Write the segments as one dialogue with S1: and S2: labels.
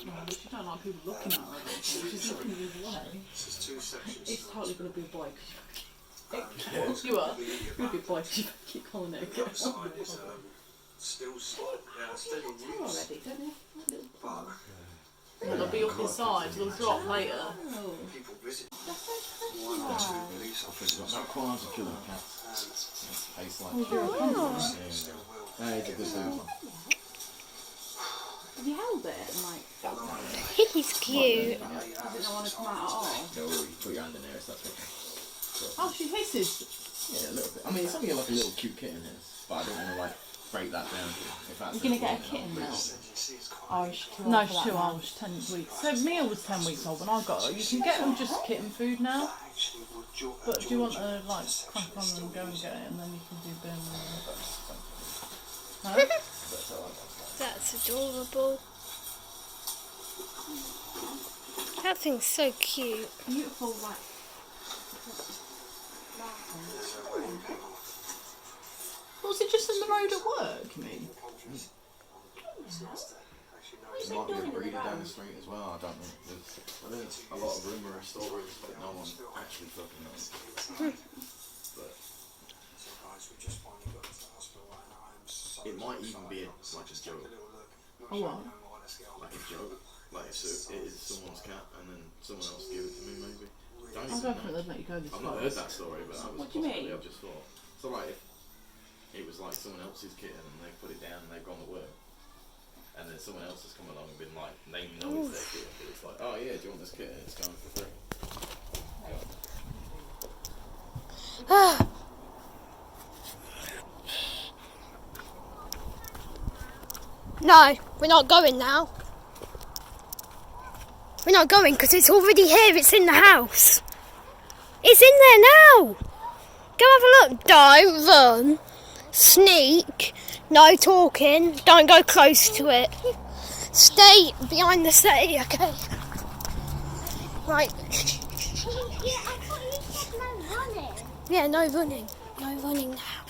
S1: She don't like people looking at her. She's looking the other way. It's totally going to be a boy. You are? You're going to be a boy because you keep calling it a girl.
S2: Still
S1: Already, don't you? They'll be up inside, they'll drop later.
S3: That requires a killer cat. Tastes like it's a good food.
S1: Have you held it and
S4: He's cute.
S1: doesn't want to come out at all?
S3: Go, put your hand in there if that's okay.
S1: Oh, she hisses.
S3: Yeah, a little bit. I mean, it's only like a little cute kitten is, but I don't want to like break that down. If that's
S1: You're going to get a kitten now?
S5: Oh, is she too old
S1: No,
S5: for
S1: she's
S5: that
S1: too
S5: now?
S1: old, she's 10 weeks. So Mia was 10 weeks old when I got her. You can get them just kitten food now. But do you want to like crack on and go and get it and then you can do bin and... Huh?
S4: That's adorable. That thing's so cute.
S1: Beautiful, like... Was it just in the road at work, you mean?
S3: There might be a breeder down the street as well, I don't know. There's a lot of rumour stories, but no one actually fucking knows. But it might even be like a joke.
S1: Oh, what?
S3: Like a joke. Like if it is someone's cat and then someone else give it to me maybe.
S1: I don't think they'd let you go this
S3: I've
S1: far.
S3: not heard that story, but that was
S1: What do you
S3: possibly,
S1: mean?
S3: I've just thought. It's alright if it was like someone else's kitten and they put it down and they've gone to work. And then someone else has come along and been like, they know it's their kitten, but it's like, oh yeah, do you want this kitten? It's going for free.
S4: No, we're not going now. We're not going because it's already here. It's in the house. It's in there now. Go have a look. Don't run. Sneak. No talking. Don't go close to it. Stay behind the settee, okay? Right.
S2: Yeah, I thought you said no running.
S4: Yeah, no running. No running now.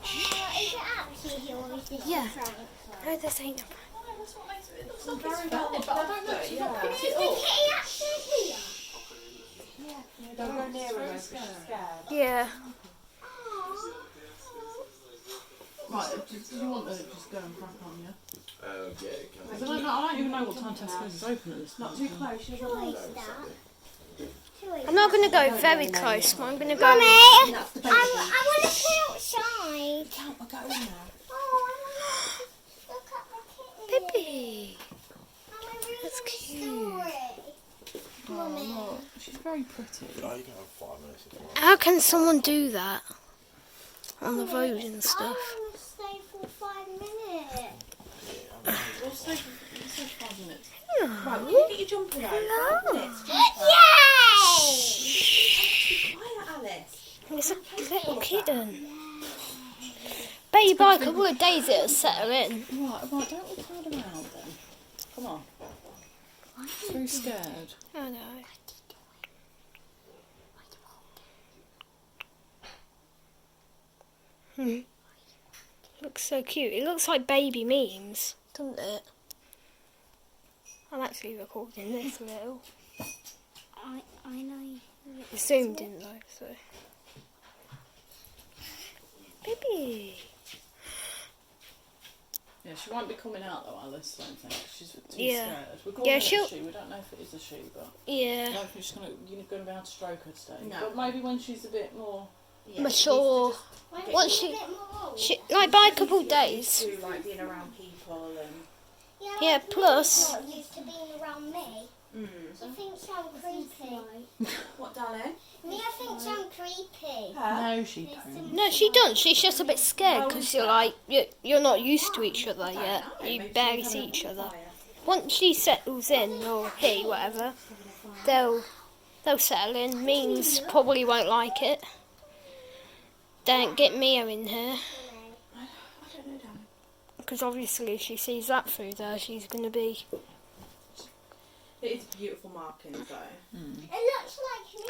S2: Is it actually here or is this
S4: Yeah.
S2: a prank?
S4: No, this ain't a prank.
S1: That's what makes it look like it's bad, but I don't know, she's not picked
S2: Is
S1: it
S2: the
S1: up.
S2: kitty actually here?
S5: Don't go near her because she's scared.
S4: Yeah.
S1: Right, do you want to just go and crack on, yeah?
S3: Yeah, it can.
S1: I don't even know what time Tesco's is open at this point.
S5: Not too close, she'll
S2: Who
S5: run
S2: is
S5: over.
S2: that?
S4: I'm not going to go very close, but I'm going to go...
S2: Mummy,
S5: That's the
S2: I
S5: baby.
S2: want to play outside.
S5: Can't go in there.
S2: Oh, I want to look at the kitten.
S4: Baby.
S2: I want to read
S4: That's
S2: the
S4: cute.
S2: story. Mummy.
S1: Oh, she's very pretty.
S3: Oh, you can have 5 minutes if you want.
S4: How can someone do that? On the road and
S2: I
S4: stuff.
S2: want to stay for 5 minutes.
S1: We'll stay for 5 minutes.
S5: Right, will you get your jumper out? 5 minutes.
S2: Yay!
S5: Quiet, Alice.
S4: It's a little kitten. Bet you by a couple of days it'll settle in.
S1: Right, don't we crowd around then? Come on. She's very scared.
S4: Oh no. Looks so cute. It looks like baby memes, doesn't it? I'm actually recording this a little.
S2: I know.
S4: It zoomed in though, so. Baby.
S1: Yeah, she won't be coming out though, Alice, I don't think. She's too
S4: Yeah.
S1: scared. We're calling
S4: Yeah,
S1: her a
S4: she'll-
S1: she. We don't know if it is a she, but I
S4: Yeah.
S1: don't think she's you're going to be able to stroke her today.
S5: No.
S1: But maybe when she's a bit more...
S4: Mature.
S2: When
S4: Once
S2: she's a
S4: she-
S2: bit more old.
S4: Like by a couple of days.
S5: Do like being around people and.
S4: Yeah,
S2: like
S4: plus-
S2: me, not used to being around me. She thinks I'm creepy.
S5: What, darling?
S2: Mia thinks I'm creepy.
S1: No, she don't.
S4: No, she doesn't. She's just a bit scared because you're like you're not used to each other yet. You barely see each other. Once she settles in, or he, whatever, they'll settle in. Means probably won't like it. Don't get Mia in here
S5: I don't know, darling.
S4: because obviously if she sees that through there, she's gonna be.
S5: It is beautiful markings though.
S2: It looks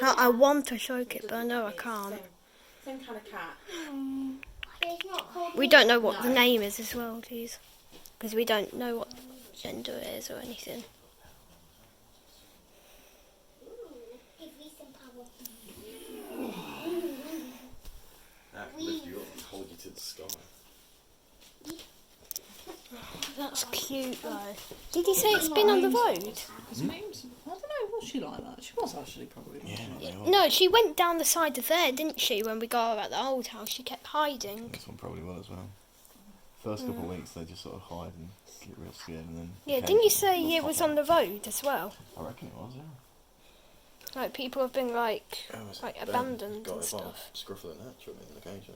S2: like me.
S4: I want to show it, but I know I can't.
S5: Same kind of cat.
S2: But it's not called
S4: We don't know what the name is as well, please, because we don't know what gender it is or anything.
S3: to the sky.
S4: That's cute though. Did you say it's been on the road?
S1: Because Memes, I don't know, was she like that? She was actually probably. Wasn't she?
S4: No, she went down the side of there, didn't she? When we got her at the old house, she kept hiding.
S3: This one probably will as well. First couple of weeks they just sort of hide and get real scared and then...
S4: Yeah, didn't you say it was on the road as well?
S3: I reckon it was, yeah.
S4: Like people have been like
S3: Oh, it's
S4: like
S3: Ben
S4: abandoned
S3: got
S4: and
S3: it by
S4: stuff.
S3: Scruffle and Hatch on occasion.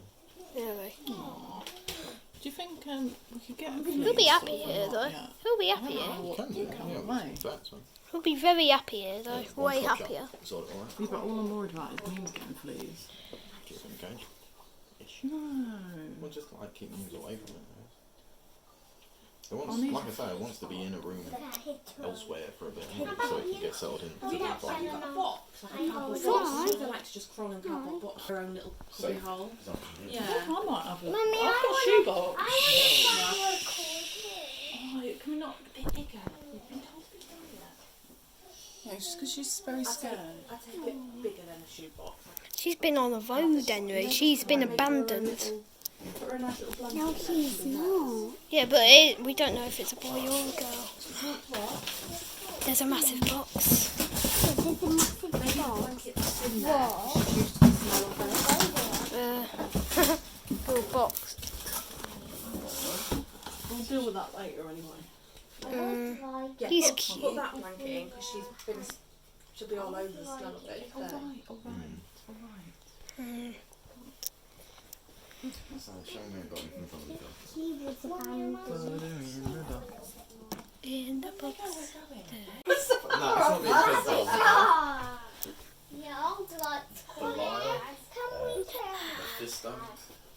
S4: Really?
S1: Do you think we could get him?
S4: He'll be happy here though.
S1: Yeah.
S4: He'll be
S1: I
S4: happy
S1: don't
S4: here.
S1: know what
S3: Can
S1: you
S3: do,
S1: can
S3: yeah,
S1: away.
S3: facts, man.
S4: He'll be very happy here though.
S3: Yeah,
S4: Way
S3: one-stop shop.
S4: happier.
S3: Sort it alright.
S1: Yeah, but all I'm worried about is Memes getting fleas.
S3: Keep it in a cage. Ish.
S1: No.
S3: Well, just like keep Memes away from it. It wants,
S1: I need
S3: like I say, it wants to be in a room elsewhere for a bit anyway, so it can get settled in.
S5: Do you get like a box? Like a cardboard
S2: Why?
S5: box? They like to just crawl in cardboard box, their own little cubby
S3: Safe.
S5: hole.
S3: Yeah.
S5: Yeah.
S1: I might have a.
S2: Mummy,
S1: I've got a shoebox.
S2: I
S1: Oh, can we not?
S5: A bit bigger. We've been told to be bigger.
S1: Yeah, just because she's very scared.
S5: I'd say a bit bigger than a shoebox.
S4: She's been on the road anyway. She's been abandoned.
S5: Put her in a nice little blanket.
S2: No, she's not.
S4: Yeah, but we don't know if it's a boy or a girl. There's a massive box.
S5: Maybe a blanket that's in there. She's used to the smell of it.
S4: Little box.
S1: We'll deal with that later anyway.
S5: Yeah,
S4: He's
S5: put
S4: cute.
S5: that blanket in because she'll be all over the smell of it.
S1: All right, all right, all right.
S3: So, show me I've got anything from the film.
S2: She was abandoned.
S4: In the box.
S3: No, it's not me, it's Pixar.
S2: Yeah, I would like to call it.
S3: Belial.
S2: Can we tell?
S3: Mephisto.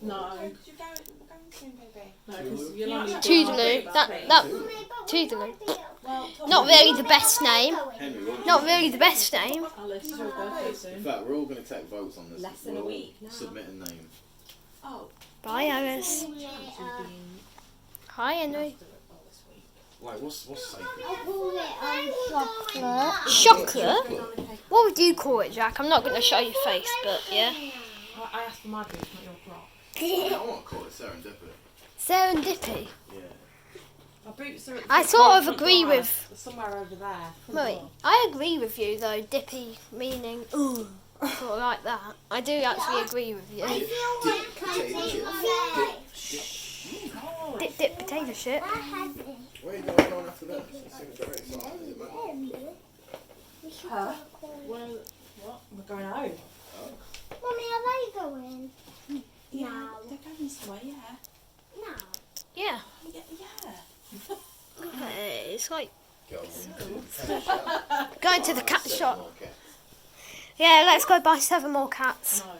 S1: No,
S5: Because you're going soon, baby.
S1: no, because you'll only
S4: Toodaloo. That Toodaloo.
S1: Well,
S4: Not really the best name.
S3: Henry, what
S4: Not really the best name.
S1: Alice, it's your birthday
S3: In
S1: soon.
S3: fact, we're all going to take votes on this.
S5: Less than a
S3: We'll
S5: week now.
S3: Submit a name.
S5: Oh.
S4: Bye, Alice. Hi, Henry.
S3: Like, what's sacred?
S2: Chocolate.
S4: Chocolate? What would you call it, Jack? I'm not going to show your face, but yeah.
S5: I asked for my boots, not your crop.
S3: I want to call it serendipity.
S4: Serendipity.
S3: Yeah.
S5: My boots are at the
S4: I
S5: front
S4: sort of
S5: front
S4: agree
S5: door.
S4: with.
S5: They're somewhere over there.
S4: Mummy, I agree with you though. Dippy meaning ooh, sort of like that. I do actually agree with you. Dip, dip, potato chip.
S3: Where are you going after that? It seems very exciting, isn't it?
S5: Huh?
S1: Well, what?
S5: We're going home.
S2: Mummy, are they going?
S5: Yeah. They're going somewhere, yeah.
S2: No.
S4: Yeah.
S5: Yeah.
S4: It's like
S3: Go
S4: going to the cat shop. Yeah, let's go buy 7 more cats.
S1: No.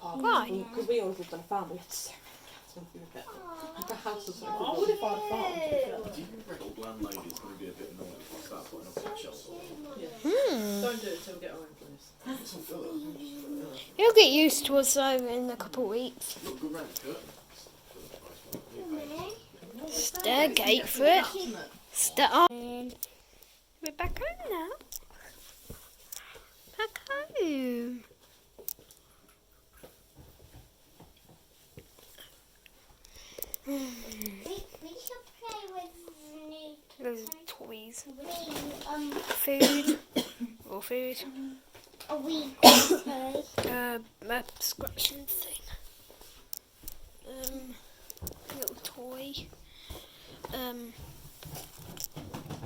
S1: Pardon.
S4: Why?
S5: Because we always lived on a farm, we had so many cats when we were little. Like a house was so
S1: I
S5: big.
S1: would if I'd farmed.
S3: Do you think old landlady's going to be a bit annoyed if I start putting up cat shelter?
S1: Don't do it till we get our own place.
S3: It's all filler.
S4: You'll get used to us though in a couple of weeks.
S3: Look, good rent curtains.
S4: Stairgate for it. We're back home now. Back home.
S2: We should play with
S4: Those toys.
S2: new
S4: Food. Or food.
S2: a week or two.
S4: A scratching thing. Little toy.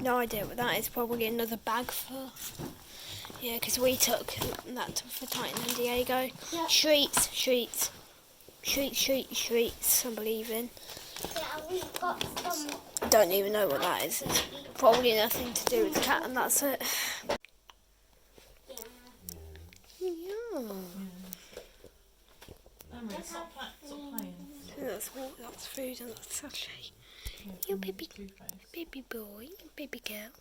S4: No idea what that is. Probably another bag for. Yeah, because we took that for Titan and Diego.
S2: Yeah.
S4: Treats. I'm believing.
S2: Yeah, we've got some.
S4: I don't even know what that is. It's probably nothing to do with the cat, and that's it. Yeah.
S1: Emily, stop playing.
S4: That's food and that's sachet. You baby boy, baby girl.